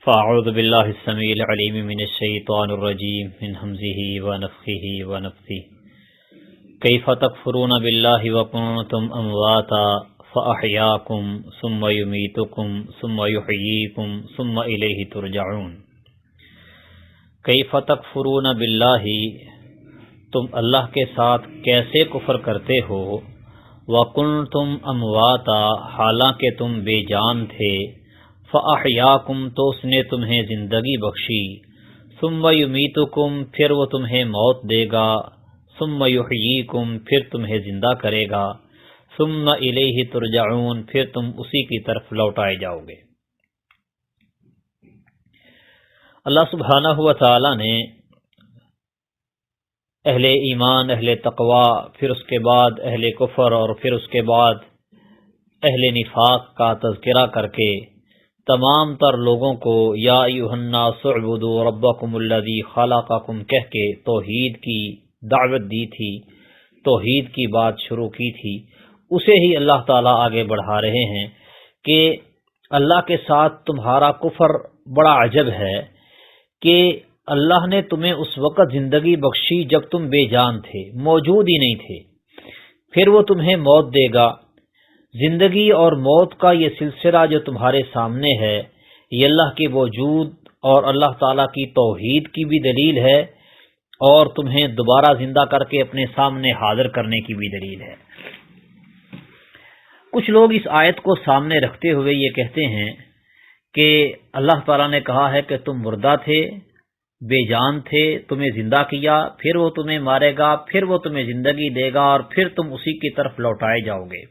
فاعوذ باللہ السمیع العلیم من الشیطان الرجیم من ہمزہ ونفخہ ونفثہ کیف تکفرون باللہ وکنتم امواتا فاحیاکم ثم یمیتکم ثم یحییکم ثم الیہ ترجعون۔ کیف تکفرون باللہ، تم اللہ کے ساتھ کیسے کفر کرتے ہو، وکنتم امواتا، حالانکہ تم بے جان تھے، فاحیاکم، تو اس نے تمہیں زندگی بخشی، ثم یمیتکم، پھر وہ تمہیں موت دے گا، ثم یحییکم، پھر تمہیں زندہ کرے گا، ثم الیہ ترجعون، پھر تم اسی کی طرف لوٹائے جاؤ گے۔ اللہ سبحانہ و تعالی نے اہل ایمان، اہل تقوی، پھر اس کے بعد اہل کفر اور پھر اس کے بعد اہل نفاق کا تذکرہ کر کے تمام تر لوگوں کو یا ایھا الناس اعبدوا ربکم الذی خلقکم کہہ کے توحید کی دعوت دی تھی، توحید کی بات شروع کی تھی۔ اسے ہی اللہ تعالیٰ آگے بڑھا رہے ہیں کہ اللہ کے ساتھ تمہارا کفر بڑا عجب ہے کہ اللہ نے تمہیں اس وقت زندگی بخشی جب تم بے جان تھے، موجود ہی نہیں تھے، پھر وہ تمہیں موت دے گا۔ زندگی اور موت کا یہ سلسلہ جو تمہارے سامنے ہے، یہ اللہ کے وجود اور اللہ تعالیٰ کی توحید کی بھی دلیل ہے، اور تمہیں دوبارہ زندہ کر کے اپنے سامنے حاضر کرنے کی بھی دلیل ہے۔ کچھ لوگ اس آیت کو سامنے رکھتے ہوئے یہ کہتے ہیں کہ اللہ تعالیٰ نے کہا ہے کہ تم مردہ تھے، بے جان تھے، تمہیں زندہ کیا، پھر وہ تمہیں مارے گا، پھر وہ تمہیں زندگی دے گا، اور پھر تم اسی کی طرف لوٹائے جاؤ گے۔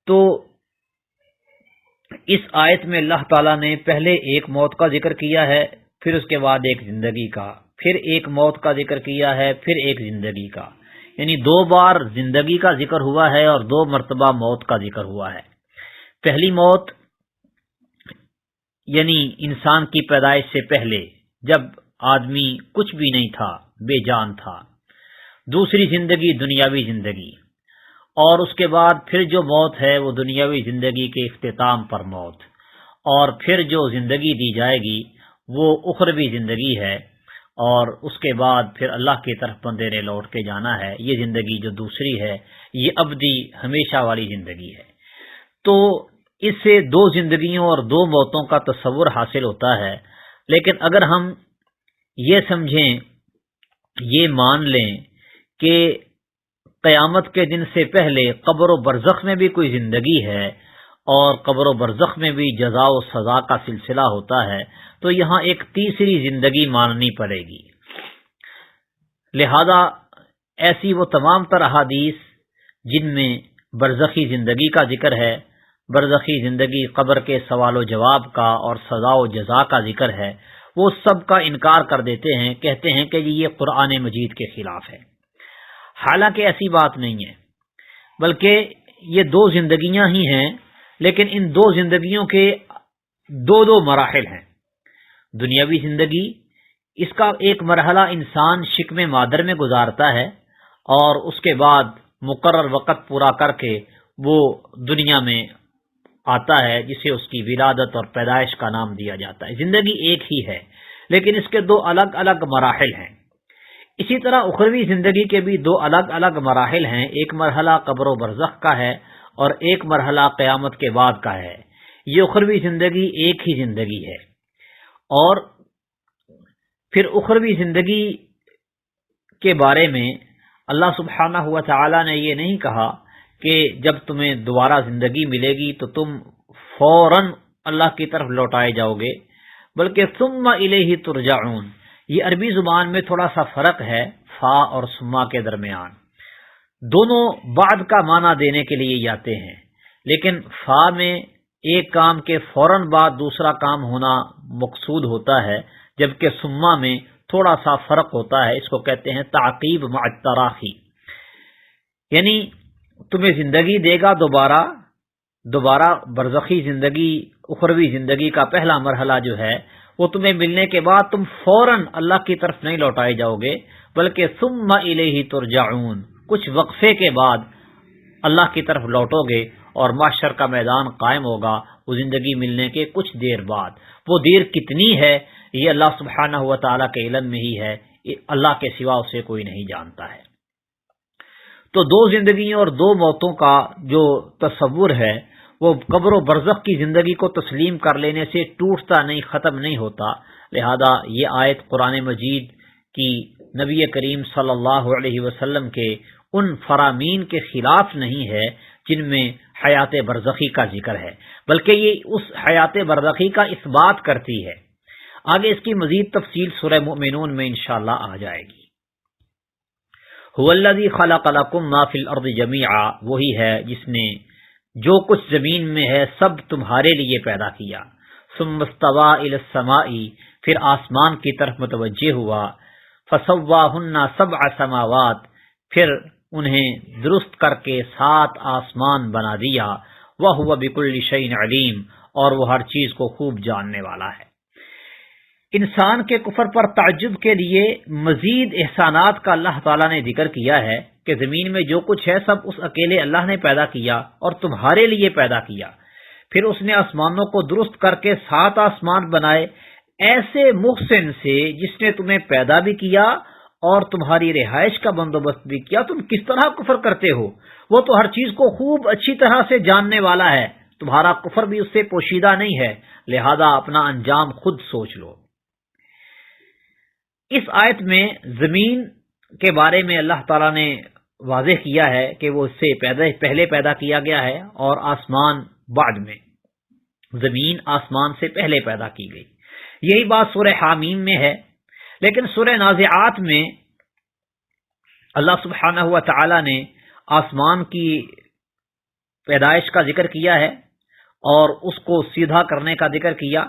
تو اس آیت میں اللہ تعالیٰ نے پہلے ایک موت کا ذکر کیا ہے، پھر اس کے بعد ایک زندگی کا، پھر ایک موت کا ذکر کیا ہے، پھر ایک زندگی کا، یعنی دو بار زندگی کا ذکر ہوا ہے اور دو مرتبہ موت کا ذکر ہوا ہے۔ پہلی موت یعنی انسان کی پیدائش سے پہلے، جب آدمی کچھ بھی نہیں تھا، بے جان تھا۔ دوسری زندگی دنیاوی زندگی، اور اس کے بعد پھر جو موت ہے وہ دنیاوی زندگی کے اختتام پر موت، اور پھر جو زندگی دی جائے گی وہ اخروی زندگی ہے، اور اس کے بعد پھر اللہ کی طرف بندے نے لوٹ کے جانا ہے۔ یہ زندگی جو دوسری ہے یہ ابدی ہمیشہ والی زندگی ہے۔ تو اس سے دو زندگیوں اور دو موتوں کا تصور حاصل ہوتا ہے، لیکن اگر ہم یہ سمجھیں، یہ مان لیں کہ قیامت کے دن سے پہلے قبر و برزخ میں بھی کوئی زندگی ہے، اور قبر و برزخ میں بھی جزا و سزا کا سلسلہ ہوتا ہے، تو یہاں ایک تیسری زندگی ماننی پڑے گی۔ لہذا ایسی وہ تمام تر احادیث جن میں برزخی زندگی کا ذکر ہے، برزخی زندگی قبر کے سوال و جواب کا اور سزا و جزا کا ذکر ہے، وہ سب کا انکار کر دیتے ہیں، کہتے ہیں کہ یہ قرآن مجید کے خلاف ہے۔ حالانکہ ایسی بات نہیں ہے، بلکہ یہ دو زندگیاں ہی ہیں، لیکن ان دو زندگیوں کے دو دو مراحل ہیں۔ دنیاوی زندگی، اس کا ایک مرحلہ انسان شکم مادر میں گزارتا ہے، اور اس کے بعد مقرر وقت پورا کر کے وہ دنیا میں آتا ہے، جسے اس کی ولادت اور پیدائش کا نام دیا جاتا ہے۔ زندگی ایک ہی ہے، لیکن اس کے دو الگ الگ مراحل ہیں۔ اسی طرح اخروی زندگی کے بھی دو الگ الگ مراحل ہیں، ایک مرحلہ قبر و برزخ کا ہے اور ایک مرحلہ قیامت کے بعد کا ہے۔ یہ اخروی زندگی ایک ہی زندگی ہے، اور پھر اخروی زندگی کے بارے میں اللہ سبحانہ و تعالی نے یہ نہیں کہا کہ جب تمہیں دوبارہ زندگی ملے گی تو تم فوراً اللہ کی طرف لوٹائے جاؤ گے، بلکہ ثم الیہ ترجعون۔ یہ عربی زبان میں تھوڑا سا فرق ہے فا اور ثم کے درمیان، دونوں بعد کا معنی دینے کے لیے آتے ہیں، لیکن فا میں ایک کام کے فوراً بعد دوسرا کام ہونا مقصود ہوتا ہے، جبکہ ثم میں تھوڑا سا فرق ہوتا ہے، اس کو کہتے ہیں تعقیب مع التراخی، یعنی تمہیں زندگی دے گا دوبارہ برزخی زندگی، اخروی زندگی کا پہلا مرحلہ جو ہے وہ تمہیں ملنے کے بعد تم فوراً اللہ کی طرف نہیں لوٹائے جاؤ گے، بلکہ ثم الیہ ترجعون، کچھ وقفے کے بعد اللہ کی طرف لوٹو گے، اور محشر کا میدان قائم ہوگا، وہ زندگی ملنے کے کچھ دیر بعد. وہ دیر کتنی ہے یہ اللہ سبحانہ و تعالیٰ کے علم میں ہی ہے، اللہ کے سوا اسے کوئی نہیں جانتا ہے. تو دو زندگیوں اور دو موتوں کا جو تصور ہے وہ قبر و برزخ کی زندگی کو تسلیم کر لینے سے ٹوٹتا نہیں، ختم نہیں ہوتا. لہذا یہ آیت قرآن مجید کی نبی کریم صلی اللہ علیہ وسلم کے ان فرامین کے خلاف نہیں ہے جن میں حیات برزخی کا ذکر ہے، بلکہ یہ اس حیات برزخی کا اثبات کرتی ہے. آگے اس کی مزید تفصیل سورہ مومنون میں انشاءاللہ آ جائے گی. هو الذی خلق لکم ما فی الارض جمیعا، وہی ہے جس نے جو کچھ زمین میں ہے سب تمہارے لیے پیدا کیا. ثم استوى الی السماء، پھر آسمان کی طرف متوجہ ہوا. فسواہن سبع سماوات، پھر انہیں درست کر کے 7 آسمان بنا دیا. وَهُوَ بِكُلِّ شَيْءٍ عَلِيمٌ، اور وہ ہر چیز کو خوب جاننے والا ہے. انسان کے کفر پر تعجب کے لیے مزید احسانات کا اللہ تعالیٰ نے ذکر کیا ہے کہ زمین میں جو کچھ ہے سب اس اکیلے اللہ نے پیدا کیا اور تمہارے لیے پیدا کیا. پھر اس نے آسمانوں کو درست کر کے 7 آسمان بنائے ایسے محسن سے جس نے تمہیں پیدا بھی کیا اور تمہاری رہائش کا بندوبست بھی کیا. تم کس طرح کفر کرتے ہو؟ وہ تو ہر چیز کو خوب اچھی طرح سے جاننے والا ہے. تمہارا کفر بھی اس سے پوشیدہ نہیں ہے، لہذا اپنا انجام خود سوچ لو. اس آیت میں زمین کے بارے میں اللہ تعالیٰ نے واضح کیا ہے کہ وہ اس سے پہلے پیدا کیا گیا ہے اور آسمان بعد میں. زمین آسمان سے پہلے پیدا کی گئی. یہی بات سورہ حامیم میں ہے. لیکن سورہ نازعات میں اللہ سبحانہ و تعالی نے آسمان کی پیدائش کا ذکر کیا ہے اور اس کو سیدھا کرنے کا ذکر کیا،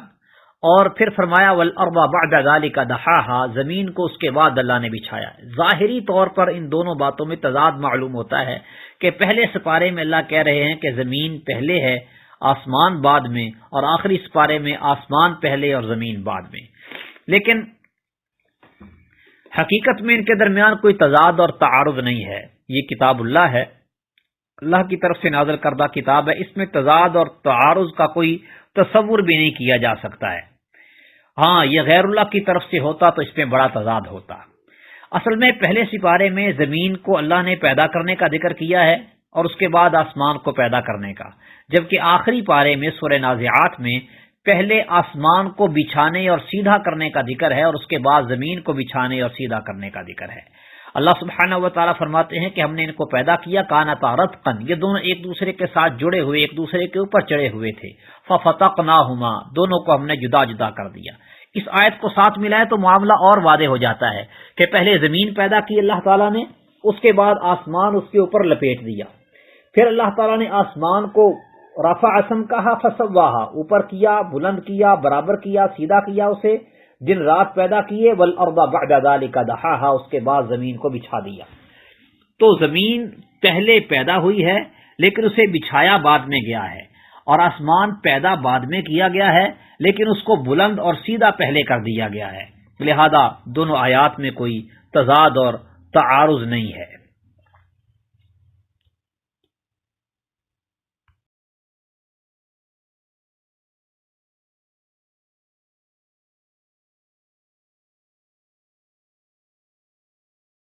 اور پھر فرمایا والارض بعد ذلک دحاھا، زمین کو اس کے بعد اللہ نے بچھایا. ظاہری طور پر ان دونوں باتوں میں تضاد معلوم ہوتا ہے کہ پہلے سپارے میں اللہ کہہ رہے ہیں کہ زمین پہلے ہے آسمان بعد میں، اور آخری سپارے میں آسمان پہلے اور زمین بعد میں. لیکن حقیقت میں ان کے درمیان کوئی تضاد اور تعارض نہیں ہے. یہ کتاب اللہ ہے، اللہ کی طرف سے نازل کردہ کتاب ہے. اس میں تضاد اور تعارض کا کوئی تصور بھی نہیں کیا جا سکتا ہے. ہاں یہ غیر اللہ کی طرف سے ہوتا تو اس میں بڑا تضاد ہوتا. اصل میں پہلے سپارے میں زمین کو اللہ نے پیدا کرنے کا ذکر کیا ہے اور اس کے بعد آسمان کو پیدا کرنے کا، جبکہ آخری پارے میں سورہ نازعات میں پہلے آسمان کو بچھانے اور سیدھا کرنے کا ذکر ہے اور اس کے بعد زمین کو بچھانے اور سیدھا کرنے کا ذکر ہے. اللہ سبحانہ و تعالیٰ فرماتے ہیں کہ ہم نے ان کو پیدا کیا کانتا رتقا، یہ دونوں ایک دوسرے کے ساتھ جڑے ہوئے، ایک دوسرے کے اوپر چڑھے ہوئے تھے. ففتقناہما، دونوں کو ہم نے جدا جدا کر دیا. اس آیت کو ساتھ ملائے تو معاملہ اور واضح ہو جاتا ہے کہ پہلے زمین پیدا کی اللہ تعالیٰ نے، اس کے بعد آسمان اس کے اوپر لپیٹ دیا. پھر اللہ تعالیٰ نے آسمان کو رفع اسم کہا، فسواہا، اوپر کیا، بلند کیا، برابر کیا، سیدھا کیا اسے. دن رات پیدا کیے. والارض بعد ذلک دحاھا، اس کے بعد زمین کو بچھا دیا. تو زمین پہلے پیدا ہوئی ہے لیکن اسے بچھایا بعد میں گیا ہے، اور آسمان پیدا بعد میں کیا گیا ہے لیکن اس کو بلند اور سیدھا پہلے کر دیا گیا ہے. لہذا دونوں آیات میں کوئی تضاد اور تعارض نہیں ہے.